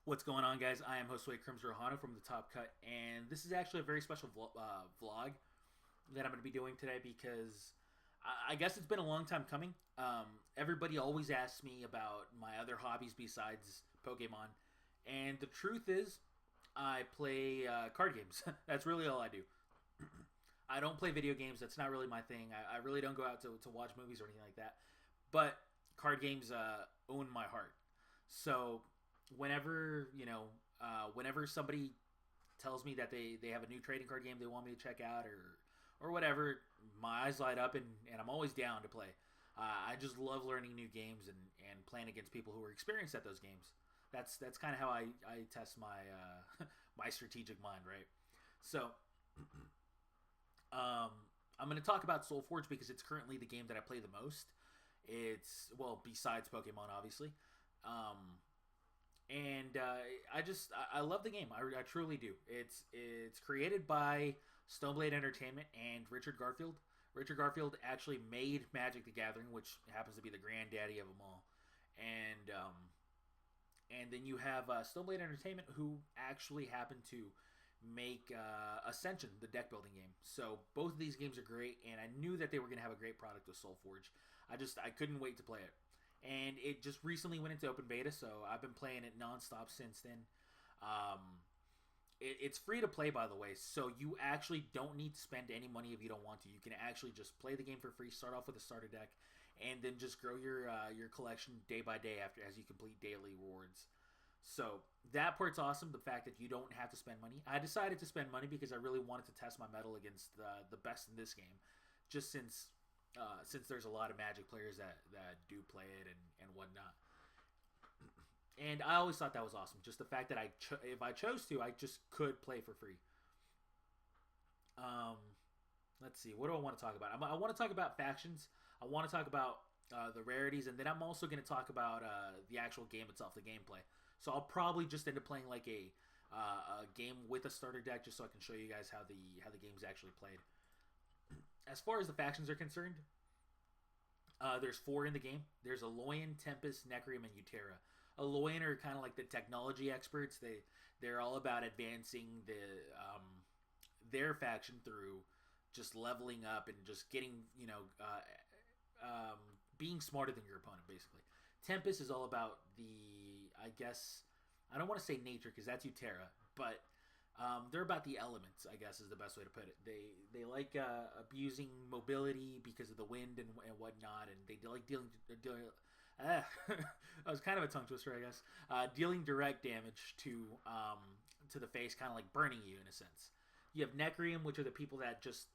What's going on, guys? I am host Crimz from the Top Cut, and this is actually a very special vlog that I'm going to be doing today because I guess it's been a long time coming. Everybody always asks me about my other hobbies besides Pokemon, and the truth is, I play card games. That's really all I do. I don't play video games. That's not really my thing. I really don't go out to watch movies or anything like that. But card games own my heart. So whenever whenever somebody tells me that they have a new trading card game they want me to check out or whatever, my eyes light up and I'm always down to play. I just love learning new games and playing against people who are experienced at those games. That's kind of how I test my my strategic mind, right? So I'm going to talk about SolForge because it's currently the game that I play the most. It's, well, besides Pokemon, obviously. And I love the game. I truly do. It's created by Stoneblade Entertainment and Richard Garfield. Richard Garfield actually made Magic the Gathering, which happens to be the granddaddy of them all. And then you have Stoneblade Entertainment, who actually happened to make Ascension, the deck building game. So both of these games are great, and I knew that they were going to have a great product with SolForge. I couldn't wait to play it. And it just recently went into open beta, so I've been playing it nonstop since then. It's free to play, by the way, so you actually don't need to spend any money if you don't want to. You can actually just play the game for free, start off with a starter deck, and then just grow your collection day by day as you complete daily rewards. So that part's awesome, the fact that you don't have to spend money. I decided to spend money because I really wanted to test my mettle against the best in this game, just since there's a lot of Magic players that do play it and whatnot. And I always thought that was awesome, just the fact that if I chose to, I just could play for free. Let's see, what do I want to talk about? I want to talk about factions. I want to talk about the rarities, and then I'm also going to talk about the actual game itself, the gameplay. So I'll probably just end up playing like a game with a starter deck, just so I can show you guys how the game's actually played. As far as the factions are concerned, there's 4 in the game. There's Alolan, Tempest, Necreum, and Utera. Alolan are kind of like the technology experts. They're all about advancing their faction through just leveling up and just getting being smarter than your opponent, basically. Tempest is all about I guess, I don't want to say nature because that's Utera, but they're about the elements, I guess is the best way to put it. They like abusing mobility because of the wind and whatnot, and they like dealing that was kind of a tongue twister, I guess. Dealing direct damage to the face, kind of like burning you in a sense. You have Necreum, which are the people that just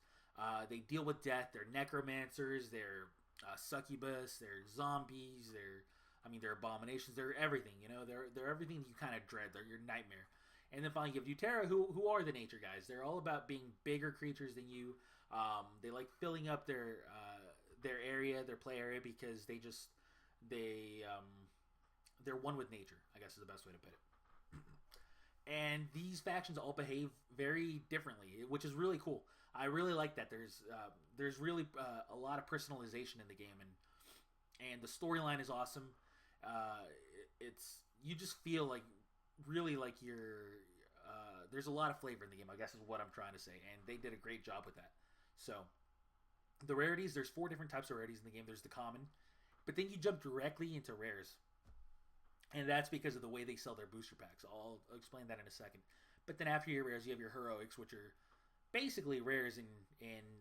they deal with death. They're necromancers. They're succubus. They're zombies. They're abominations. They're everything. They're everything you kind of dread. They're your nightmare. And then finally, you have Utera, who are the nature guys. They're all about being bigger creatures than you. They like filling up their area, their play area, because they're one with nature, I guess is the best way to put it. And these factions all behave very differently, which is really cool. I really like that. There's really a lot of personalization in the game, and the storyline is awesome. You just feel like really like there's a lot of flavor in the game, I guess is what I'm trying to say, and they did a great job with that. So the rarities, there's 4 different types of rarities in the game. There's the common, but then you jump directly into rares, and that's because of the way they sell their booster packs. I'll explain that in a second. But then after your rares, you have your heroics, which are basically rares in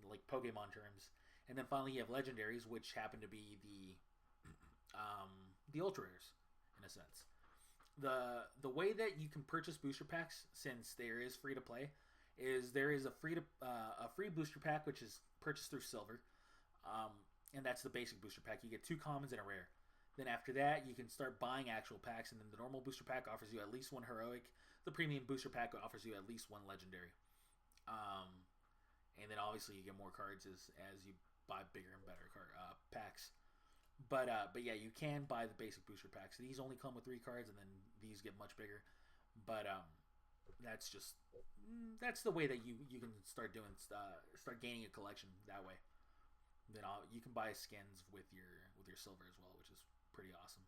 like Pokemon terms, and then finally you have legendaries, which happen to be the ultra rares in a sense. The way that you can purchase booster packs, since there is free to play, is there is a free booster pack which is purchased through silver, and that's the basic booster pack. You get 2 commons and a rare. Then after that, you can start buying actual packs, and then the normal booster pack offers you at least 1 heroic. The premium booster pack offers you at least 1 legendary. And then obviously you get more cards as you buy bigger and better packs. But yeah, you can buy the basic booster packs. These only come with 3 cards, and then these get much bigger. But that's the way that you can start gaining a collection that way. Then you can buy skins with your silver as well, which is pretty awesome.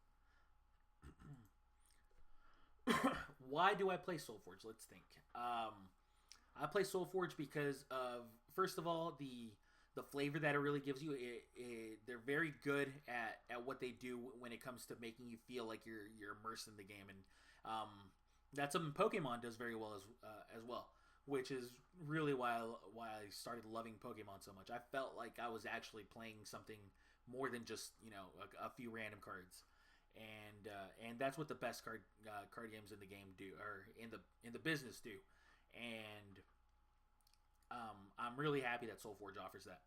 why do I play SolForge? Let's think. I play SolForge because of, first of all, the flavor that it really gives you. They're very good at what they do when it comes to making you feel like you're immersed in the game, and that's something Pokemon does very well as well, which is really why I started loving Pokemon so much. I felt like I was actually playing something more than just a few random cards, and that's what the best card games in the game do, or in the business do, and I'm really happy that SolForge offers that.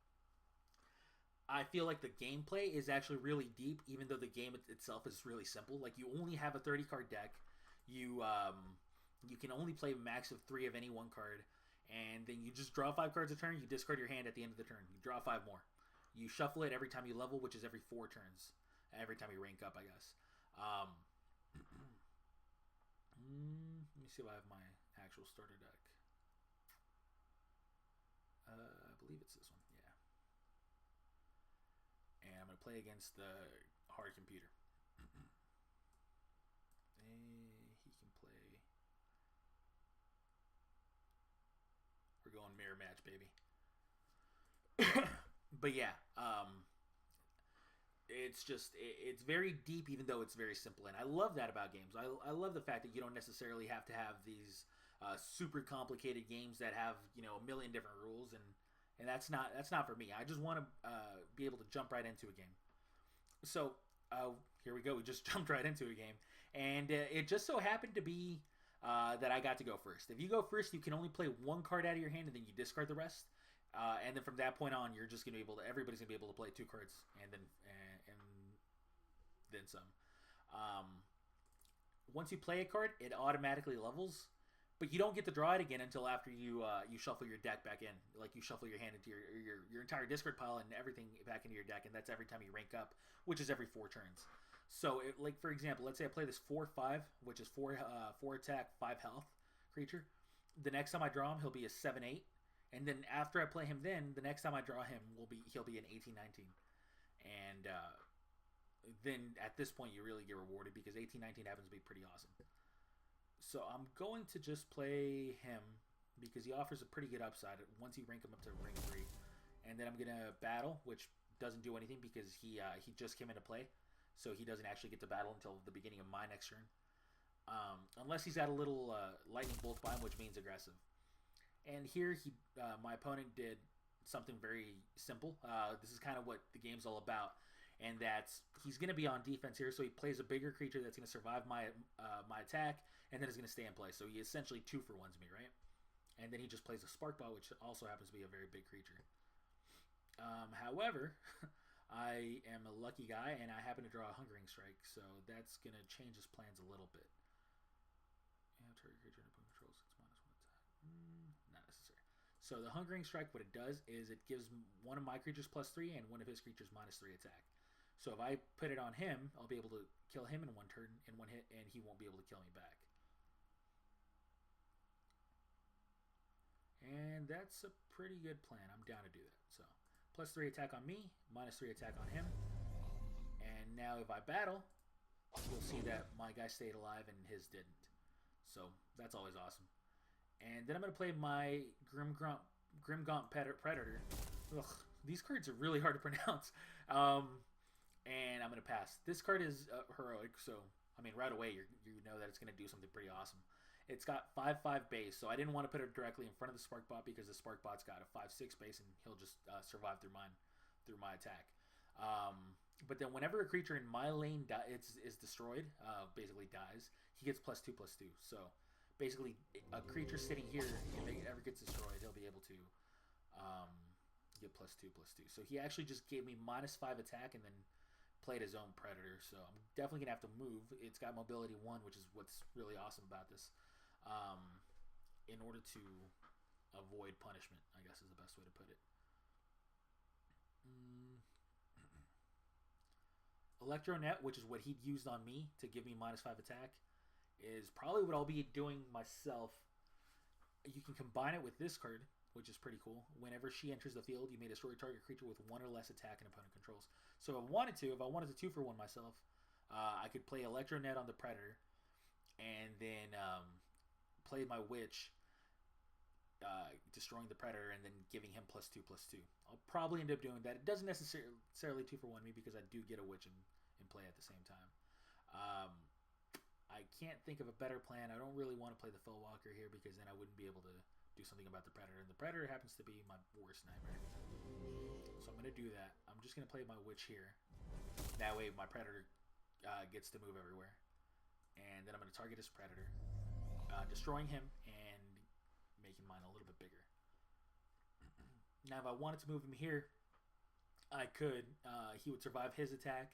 I feel like the gameplay is actually really deep, even though the game itself is really simple. Like, you only have a 30 card deck. You can only play a max of 3 of any one card, and then you just draw 5 cards a turn. You discard your hand at the end of the turn. You draw 5 more. You shuffle it every time you level, which is every 4 turns. Every time you rank up, I guess. Let me see if I have my actual starter deck. I believe it's this one. Yeah. And I'm going to play against the hard computer. He can play. We're going mirror match, baby. But yeah, it's very deep, even though it's very simple, and I love that about games. I love the fact that you don't necessarily have to have these super complicated games that have a million different rules, and that's not for me. I just want to be able to jump right into a game. So here we go. We just jumped right into a game, and it just so happened to be that I got to go first. If you go first, you can only play 1 card out of your hand, and then you discard the rest. And then from that point on, you're just gonna be able to. Everybody's gonna be able to play 2 cards, and then some. Once you play a card, it automatically levels, but you don't get to draw it again until after you shuffle your deck back in. Like, you shuffle your hand into your entire discard pile and everything back into your deck, and that's every time you rank up, which is every 4 turns. So, like, for example, let's say I play this 4/5, which is 4 attack, 5 health creature. The next time I draw him, he'll be a 7/8. And then after I play him, the next time I draw him, he'll be an 18/19, and then at this point you really get rewarded because 18/19 happens to be pretty awesome. So I'm going to just play him because he offers a pretty good upside once you rank him up to rank 3, and then I'm gonna battle, which doesn't do anything because he just came into play, so he doesn't actually get to battle until the beginning of my next turn, unless he's got a little lightning bolt by him, which means aggressive. And here my opponent did something very simple. This is kind of what the game's all about, and that's he's going to be on defense here. So he plays a bigger creature that's going to survive my attack, and then is going to stay in play. So he essentially 2-for-1s me, right? And then he just plays a Spark Ball, which also happens to be a very big creature. However, I am a lucky guy, and I happen to draw a Hungering Strike, so that's going to change his plans a little bit. Target creature and opponent controls, it's -1 attack. Not necessary. So the Hungering Strike, what it does is it gives one of my creatures +3 and one of his creatures -3 attack. So if I put it on him, I'll be able to kill him in 1 turn, in 1 hit, and he won't be able to kill me back. And that's a pretty good plan. I'm down to do that. So +3 attack on me, -3 attack on him. And now if I battle, you'll see that my guy stayed alive and his didn't. So that's always awesome. And then I'm going to play my Grimgaunt Predator. Ugh, these cards are really hard to pronounce. And I'm going to pass. This card is heroic, so, I mean, right away you know that it's going to do something pretty awesome. It's got 5/5 base, so I didn't want to put it directly in front of the Spark Bot because the Spark Bot's got a 5/6 base, and he'll just survive through my attack. But then whenever a creature in my lane is destroyed, basically dies, he gets +2/+2. So basically, a creature sitting here, if it ever gets destroyed, he'll be able to get +2/+2. So he actually just gave me -5 attack and then played his own Predator. So I'm definitely going to have to move. It's got mobility 1, which is what's really awesome about this, in order to avoid punishment, I guess is the best way to put it. Electronet, which is what he'd used on me to give me -5 attack, is probably what I'll be doing myself. You can combine it with this card, which is pretty cool. Whenever she enters the field, you may destroy a target creature with 1 or less attack and opponent controls. So if I wanted to 2-for-1 myself, I could play Electronet on the Predator, and then play my witch, destroying the predator, and then giving him +2/+2. I'll probably end up doing that. It doesn't necessarily 2-for-1 me because I do get a witch in play at the same time. I can't think of a better plan. I don't really want to play the Fellwalker here because then I wouldn't be able to do something about the predator, and the predator happens to be my worst nightmare. So I'm going to do that. I'm just going to play my witch here. That way my predator gets to move everywhere. And then I'm going to target his predator, destroying him and making mine a little bit bigger. Now, if I wanted to move him here, I could. He would survive his attack,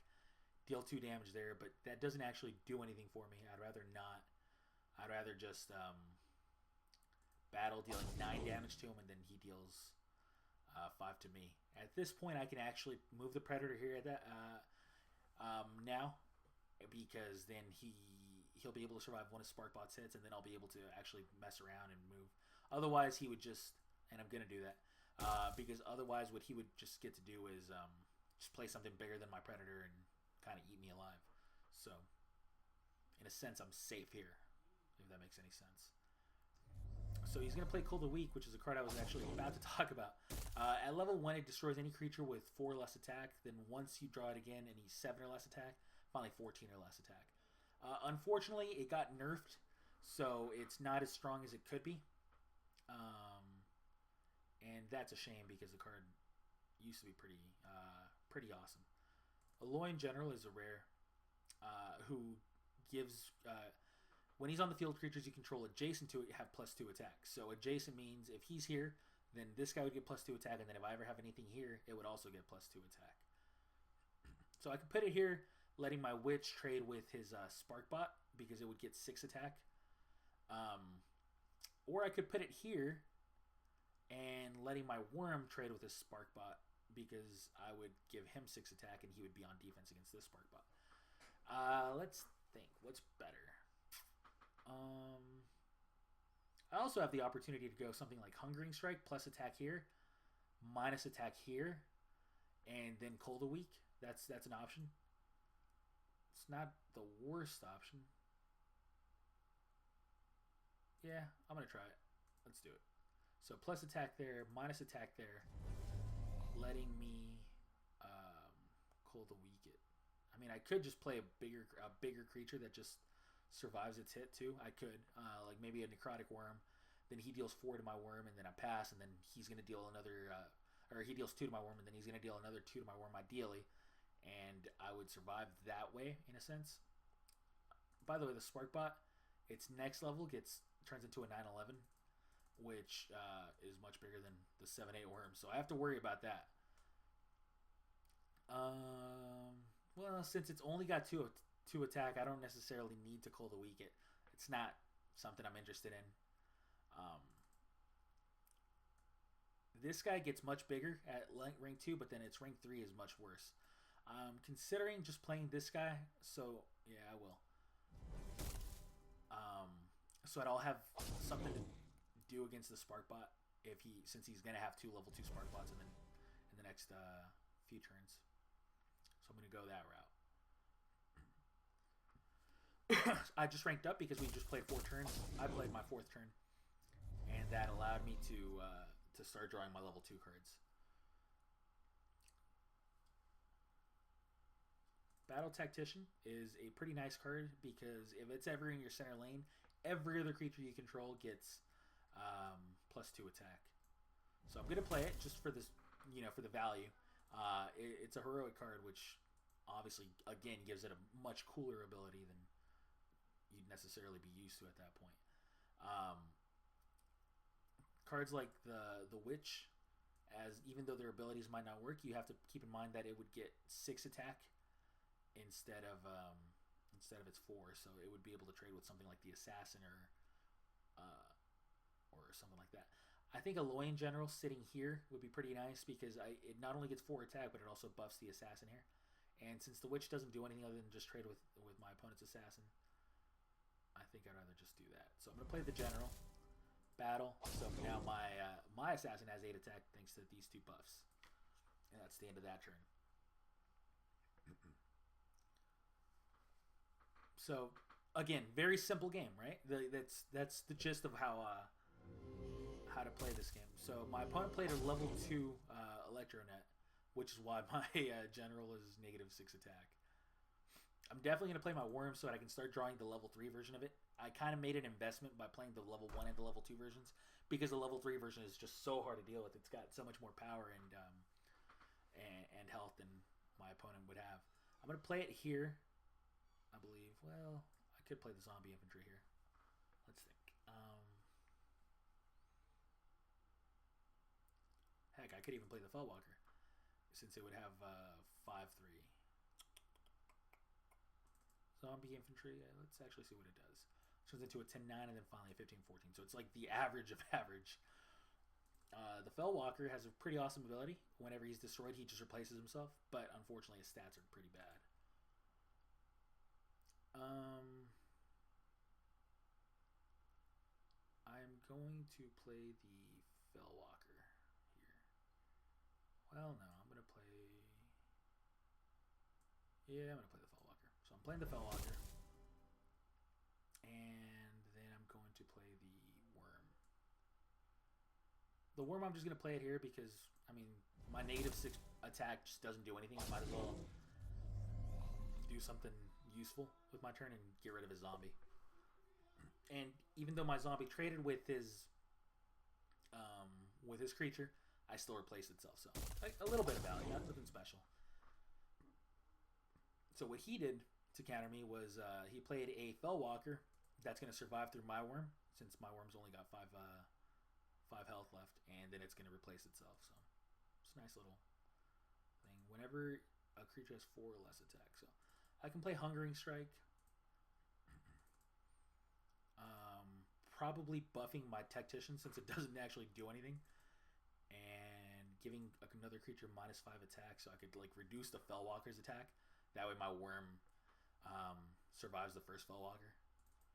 deal 2 damage there, but that doesn't actually do anything for me. I'd rather not. I'd rather just battle, dealing 9 damage to him, and then he deals 5 to me. At this point, I can actually move the predator here at that now, because then he'll be able to survive one of Sparkbot's hits, and then I'll be able to actually mess around and move. Otherwise, he would just, and I'm going to do that, because otherwise what he would just get to do is just play something bigger than my predator and kind of eat me alive. So, in a sense, I'm safe here, if that makes any sense. So he's going to play Cold the Weak, which is a card I was actually about to talk about. At level 1, it destroys any creature with 4 or less attack. Then once you draw it again, and he's 7 or less attack, finally 14 or less attack. Unfortunately, it got nerfed, so it's not as strong as it could be. And that's a shame because the card used to be pretty awesome. Alolan General is a rare who gives... when he's on the field, creatures you control adjacent to it have +2 attack. So adjacent means if he's here, then this guy would get +2 attack, and then if I ever have anything here, it would also get +2 attack. So I could put it here, letting my witch trade with his Sparkbot, because it would get 6 attack. Or I could put it here and letting my worm trade with his Sparkbot, because I would give him 6 attack and he would be on defense against this Sparkbot. Let's think. What's better? I also have the opportunity to go something like Hungering Strike plus attack here, minus attack here, and then Cold a Weak. That's an option. It's not the worst option. Yeah, I'm going to try it. Let's do it. So plus attack there, minus attack there, letting me Cold a Weak it. I mean, I could just play a bigger creature that just survives its hit too. I could, like maybe a Necrotic Worm. Then he deals 4 to my worm, and then I pass, and then he's going to deal another, or he deals 2 to my worm, and then he's going to deal another 2 to my worm ideally, and I would survive that way in a sense. By the way, the Sparkbot, its next level turns into a 9/11, which is much bigger than the 7/8 worm, so I have to worry about that. Well, since it's only got 2 attack, I don't necessarily need to Cold the Weak it. It's not something I'm interested in. This guy gets much bigger at rank 2, but then its rank 3 is much worse. I'm considering just playing this guy, so yeah, I will. So I'll have something to do against the Sparkbot since he's gonna have 2 level 2 Sparkbots in the next few turns. So I'm gonna go that route. I just ranked up because we just played 4 turns. I played my 4th turn, and that allowed me to start drawing my level 2 cards. Battle Tactician is a pretty nice card because if it's ever in your center lane, every other creature you control gets +2 attack. So I'm gonna play it just for this, for the value. It's a heroic card, which obviously again gives it a much cooler ability than you'd necessarily be used to at that point. Cards like the Witch, even though their abilities might not work, you have to keep in mind that it would get 6 attack instead of its 4, so it would be able to trade with something like the Assassin or something like that. I think Alolan General sitting here would be pretty nice because it not only gets 4 attack, but it also buffs the Assassin here. And since the Witch doesn't do anything other than just trade with my opponent's Assassin, I think I'd rather just do that. So I'm going to play the General. Battle. So now my Assassin has 8 attack thanks to these 2 buffs. And that's the end of that turn. So Again, very simple game, right? That's the gist of how to play this game. So my opponent played a level 2 Electronet, which is why my general is -6 attack. I'm definitely going to play my worm so that I can start drawing the level 3 version of it. I kind of made an investment by playing the level 1 and the level 2 versions because the level 3 version is just so hard to deal with. It's got so much more power and health than my opponent would have. I'm going to play it here, I believe. Well, I could play the zombie infantry here. Let's think. Heck, I could even play the Fellwalker since it would have 5-3. Zombie infantry. Let's actually see what it does. Turns into a 10-9 and then finally a 15-14. So it's like the average of average. The Fellwalker has a pretty awesome ability. Whenever he's destroyed, he just replaces himself. But unfortunately, his stats are pretty bad. I'm going to play the Fellwalker here. Well, no, I'm going to play... Yeah, I'm going to play the Fellwalker. So I'm playing the Fellwalker. And then I'm going to play the Worm. The Worm, I'm just going to play it here because, I mean, my -6 attack just doesn't do anything. I might as well do something useful with my turn and get rid of his zombie. And even though my zombie traded with his creature, I still replaced itself. So a little bit of value, nothing special. So what he did to counter me was he played a Fellwalker that's going to survive through my worm, since my worm's only got 5 health left, and then it's going to replace itself. So it's a nice little thing. Whenever a creature has 4 or less attack, so I can play Hungering Strike. Probably buffing my Tactician since it doesn't actually do anything, and giving another creature -5 attack so I could like reduce the Fellwalker's attack. That way my worm survives the first Fellwalker.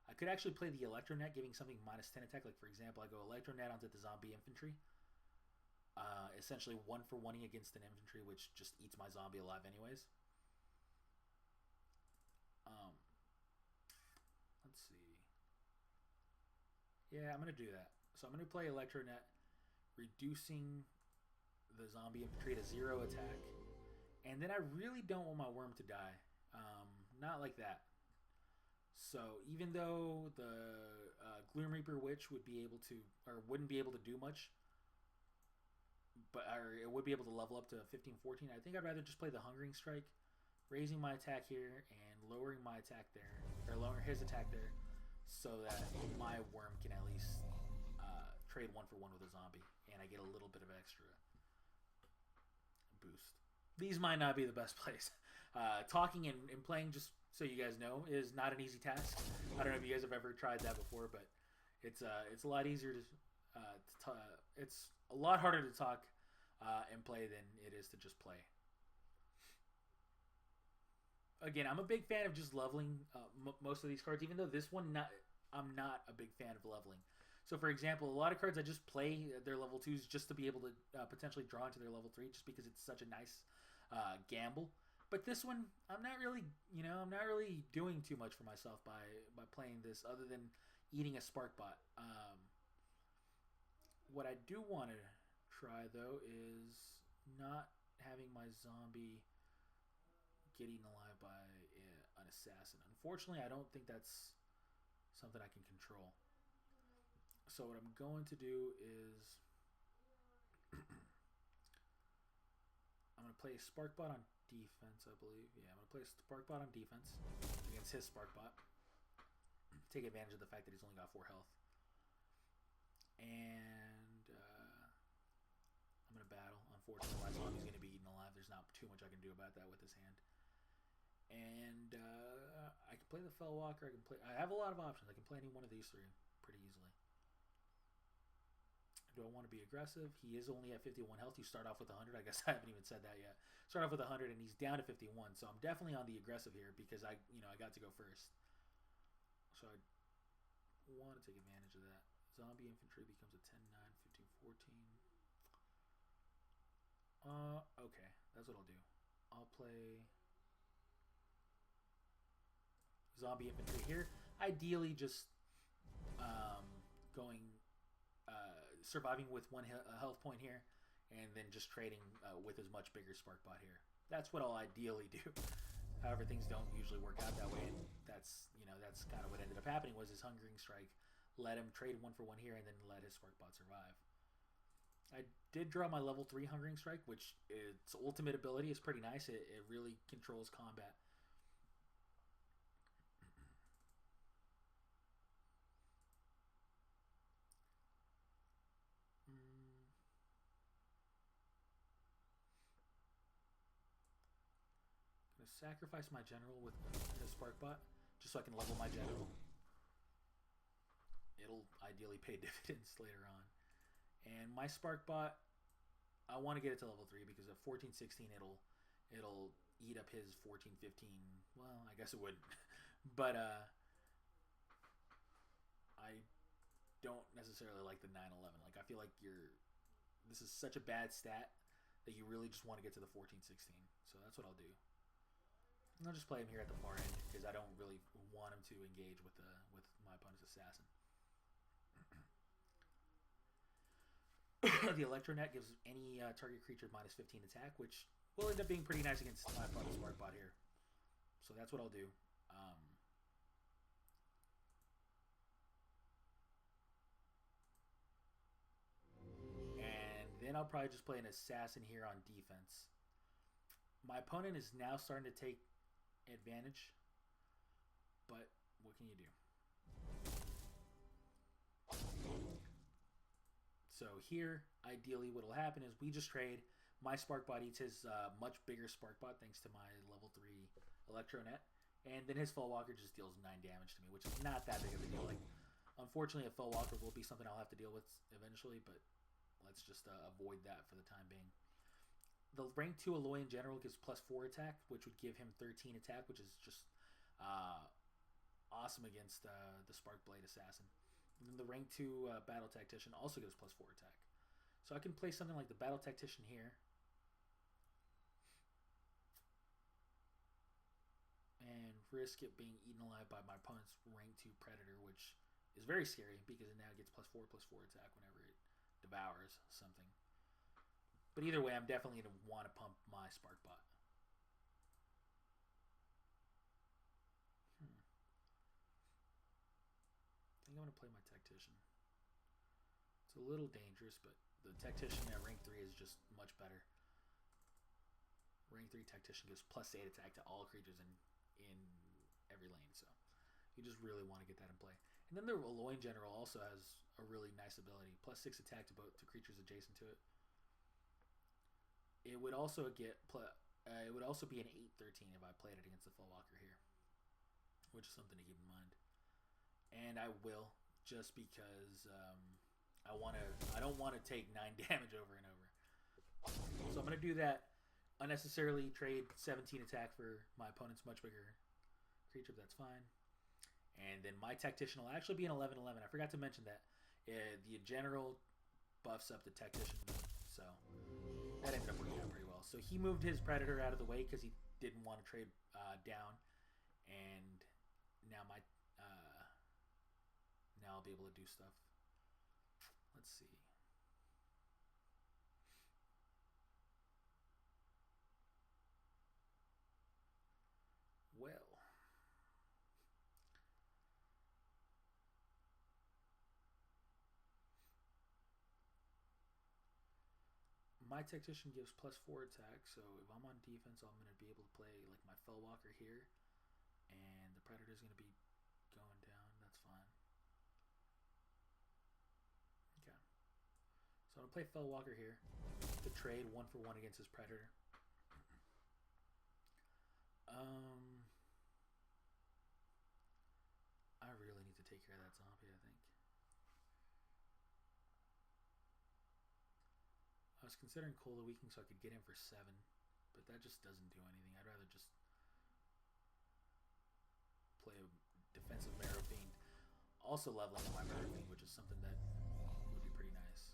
I could actually play the Electronet, giving something -10 attack. Like for example, I go Electronet onto the zombie infantry. Essentially 1-for-1-ing against an infantry, which just eats my zombie alive anyways. Let's see. Yeah, I'm going to do that. So I'm going to play Electronet, reducing the zombie infantry to 0 attack. And then I really don't want my worm to die. Not like that. So even though the Gloom Reaper Witch would be able to, or wouldn't be able to do much, but it would be able to level up to 15-14, I think I'd rather just play the Hungering Strike, raising my attack here and lowering my attack there, or lowering his attack there, so that my worm can at least trade 1-for-1 with a zombie, and I get a little bit of extra boost. These might not be the best plays. Talking and playing, just so you guys know, is not an easy task. I don't know if you guys have ever tried that before, but it's a lot easier to it's a lot harder to talk and play than it is to just play. Again, I'm a big fan of just leveling most of these cards, even though this one I'm not a big fan of leveling. So, for example, a lot of cards I just play their level 2s just to be able to potentially draw into their level 3, just because it's such a nice gamble. But this one, I'm not really doing too much for myself by playing this, other than eating a Sparkbot. What I do want to try, though, is not having my zombie get eaten alive by an assassin. Unfortunately, I don't think that's something I can control. So what I'm going to do is I'm going to play a Sparkbot on defense, I believe. Yeah, I'm going to play a Sparkbot on defense against his Sparkbot. Take advantage of the fact that he's only got 4 health. And I'm going to battle. Unfortunately, my zombie's going to be eaten alive. There's not too much I can do about that with this hand. And I can play the Fellwalker. I have a lot of options. I can play any one of these 3 pretty easily. Do I want to be aggressive? He is only at 51 health. You start off with 100. I guess I haven't even said that yet. Start off with 100, and he's down to 51. So I'm definitely on the aggressive here because I got to go first. So I want to take advantage of that. Zombie infantry becomes a 10-9, 15-14. Okay, that's what I'll do. I'll play zombie infantry here. Ideally, just going surviving with one health point here, and then just trading with his much bigger spark bot here. That's what I'll ideally do. However, things don't usually work out that way, and that's kind of what ended up happening. Was his Hungering Strike let him trade 1-for-1 here, and then let his spark bot survive. I did draw my level 3 Hungering Strike, which its ultimate ability is pretty nice. It really controls combat. Gonna sacrifice my general with his spark bot, just so I can level my general. It'll ideally pay dividends later on. And my spark bot, I want to get it to level 3 because at 14-16 it'll eat up his 14-15. Well, I guess it wouldn't. But I don't necessarily like the 9-11. Like, I feel like this is such a bad stat that you really just want to get to the 14-16. So that's what I'll do. And I'll just play him here at the far end because I don't really want him to engage with my opponent's assassin. The Electronet gives any target creature minus 15 attack, which will end up being pretty nice against my opponent's spark bot here. So that's what I'll do. And then I'll probably just play an assassin here on defense. My opponent is now starting to take advantage, but what can you do? So here, ideally, what will happen is we just trade. My spark bot eats his much bigger spark bot thanks to my level 3 Electronet, and then his Fell Walker just deals 9 damage to me, which is not that big of a deal. Like, unfortunately, a Fell Walker will be something I'll have to deal with eventually, but let's just avoid that for the time being. The rank 2 Aloy in general gives +4 attack, which would give him 13 attack, which is just awesome against the Spark Blade Assassin. And then the rank 2 Battle Tactician also gives +4 attack. So I can play something like the Battle Tactician here. And risk it being eaten alive by my opponent's rank 2 Predator, which is very scary because it now gets +4/+4 attack whenever it devours something. But either way, I'm definitely going to want to pump my Spark Bot. I think I'm going to play my Tactician. It's a little dangerous, but the Tactician at rank 3 is just much better. Rank 3 Tactician gives +8 attack to all creatures in every lane, so you just really want to get that in play. And then the Aloy in general also has a really nice ability, +6 attack to creatures adjacent to it. It would also get it would also be an 8/13 if I played it against the Fell Walker here, which is something to keep in mind. And I will, just because I don't want to take 9 damage over and over. So I'm going to do that. Unnecessarily trade 17 attack for my opponent's much bigger creature. That's fine. And then my Tactician will actually be an 11/11. I forgot to mention that. The general buffs up the Tactician, so that ended up working out pretty well. So he moved his Predator out of the way because he didn't want to trade down. And now now I'll be able to do stuff. Let's see. Well, my Tactician gives +4 attack, so if I'm on defense, I'm going to be able to play like my Fell Walker here, and the Predator's going to be going down. That's fine. Okay. So I'm going to play Fell Walker here to trade 1-for-1 against his Predator. I really need to take care of that zombie, I think. I was considering Cola Weakening so I could get in for 7, but that just doesn't do anything. I'd rather just play a defensive Marrow Fiend. Also leveling up my Marrow Fiend, which is something that would be pretty nice.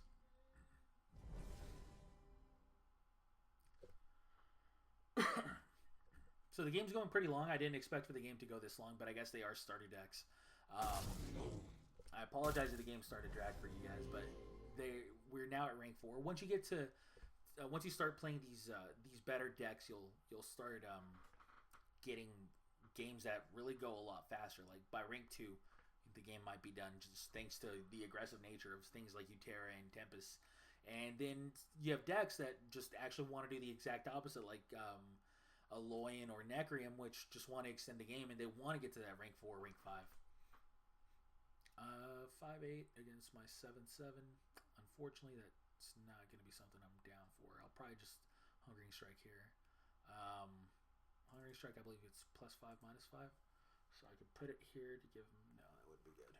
So the game's going pretty long. I didn't expect for the game to go this long, but I guess they are starter decks. Um, I apologize if the game started to drag for you guys, but we're now at rank 4. Once you get to once you start playing these better decks, you'll start getting games that really go a lot faster. Like by rank 2, the game might be done just thanks to the aggressive nature of things like Utera and Tempest. And then you have decks that just actually want to do the exact opposite, like Aloyan or Necrium, which just want to extend the game and they want to get to that rank 4, rank 5. 5-8 against my 7-7. Unfortunately, that's not going to be something I'm down for. I'll probably just Hungering Strike here. Hungering Strike, I believe it's +5, -5. So I could put it here to give him... No, that would be good.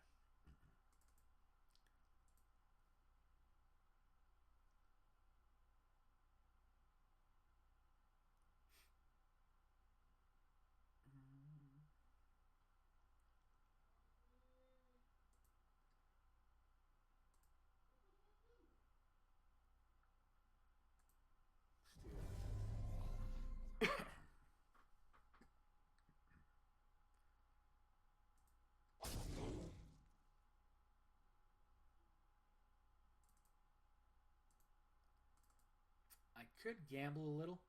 I could gamble a little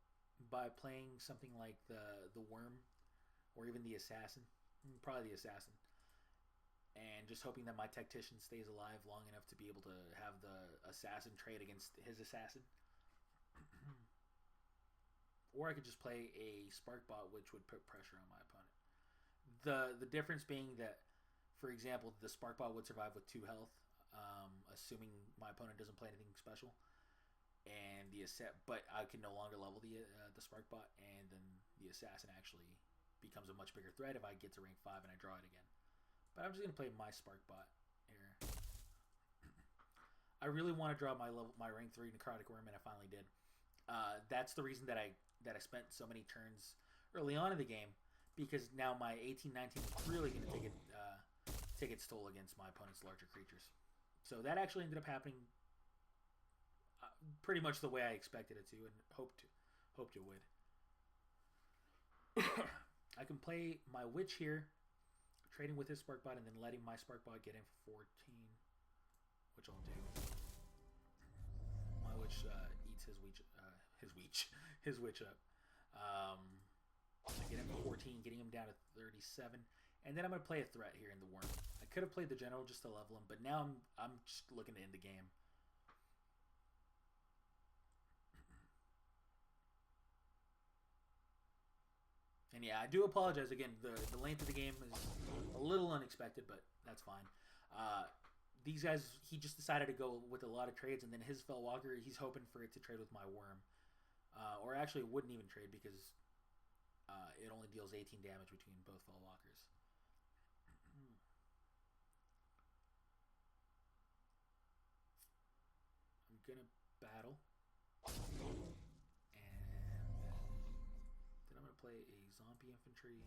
by playing something like the Worm or even the Assassin. Probably the Assassin. And just hoping that my Tactician stays alive long enough to be able to have the Assassin trade against his Assassin. Or I could just play a Spark Bot, which would put pressure on my opponent. The difference being that, for example, the Spark Bot would survive with 2 health, assuming my opponent doesn't play anything special. And but I can no longer level the Spark Bot, and then the Assassin actually becomes a much bigger threat if I get to rank 5 and I draw it again. But I'm just gonna play my Spark Bot here. I really want to draw my rank 3 Necrotic Worm, and I finally did. That's the reason that I spent so many turns early on in the game, because now my 18-19 is really gonna take its toll against my opponent's larger creatures. So that actually ended up happening pretty much the way I expected it to, and hoped it would. I can play my Witch here, trading with his Spark Bot, and then letting my Spark Bot get in for 14, which I'll do. My Witch eats his Witch up. I get him for 14, getting him down to 37, and then I'm gonna play a threat here in the Worm. I could have played the General just to level him, but now I'm just looking to end the game. And yeah, I do apologize again. The length of the game is a little unexpected, but that's fine. These guys, he just decided to go with a lot of trades, and then his Fellwalker, he's hoping for it to trade with my Worm. Or actually, it wouldn't even trade because it only deals 18 damage between both Fellwalkers. I'm going to battle. Play a zombie infantry.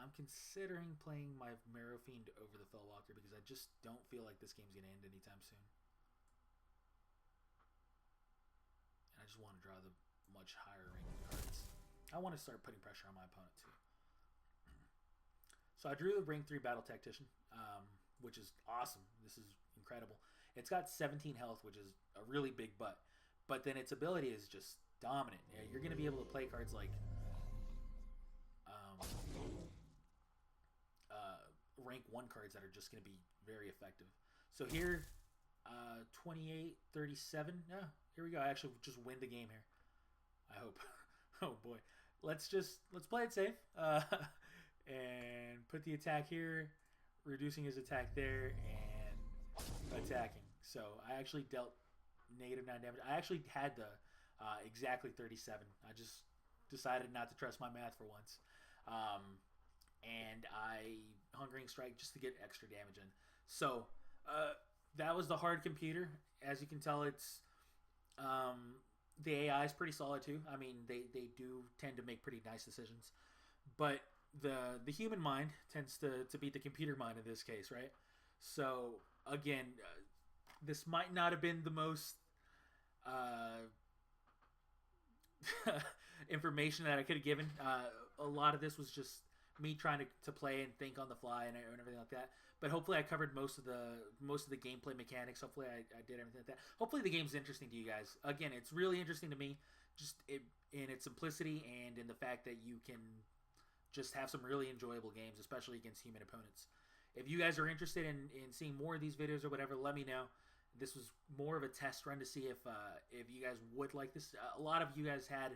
I'm considering playing my Marrow Fiend over the Fellwalker because I just don't feel like this game's going to end anytime soon. And I just want to draw the much higher ranking cards. I want to start putting pressure on my opponent too. So I drew the rank 3 Battle Tactician, which is awesome. This is incredible. It's got 17 health, which is a really big butt. But then its ability is just dominant. Yeah, you're going to be able to play cards like rank 1 cards that are just going to be very effective. So here, 28, 37. Yeah, here we go. I actually just win the game here. I hope. Oh boy. Let's play it safe. And put the attack here, reducing his attack there, and attacking. So I actually dealt -9 damage. I actually had the exactly 37. I just decided not to trust my math for once. And I Hungering Strike just to get extra damage in. So that was the hard computer. As you can tell, it's the AI is pretty solid too. I mean, they do tend to make pretty nice decisions. But the human mind tends to beat the computer mind in this case, right? So again, this might not have been the most information that I could have given. A lot of this was just me trying to play and think on the fly and everything like that. But hopefully I covered most of the gameplay mechanics. Hopefully I did everything like that. Hopefully the game's interesting to you guys. Again, it's really interesting to me, just in its simplicity and in the fact that you can just have some really enjoyable games, especially against human opponents. If you guys are interested in seeing more of these videos or whatever, let me know. This was more of a test run to see if you guys would like this. A lot of you guys had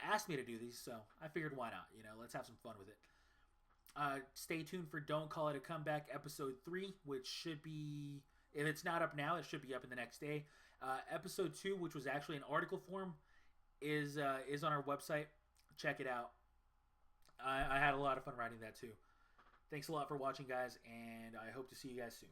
asked me to do these, so I figured why not? Let's have some fun with it. Stay tuned for Don't Call It a Comeback episode 3, which should be, if it's not up now, it should be up in the next day. Episode 2, which was actually in article form, is on our website. Check it out. I had a lot of fun writing that too. Thanks a lot for watching, guys, and I hope to see you guys soon.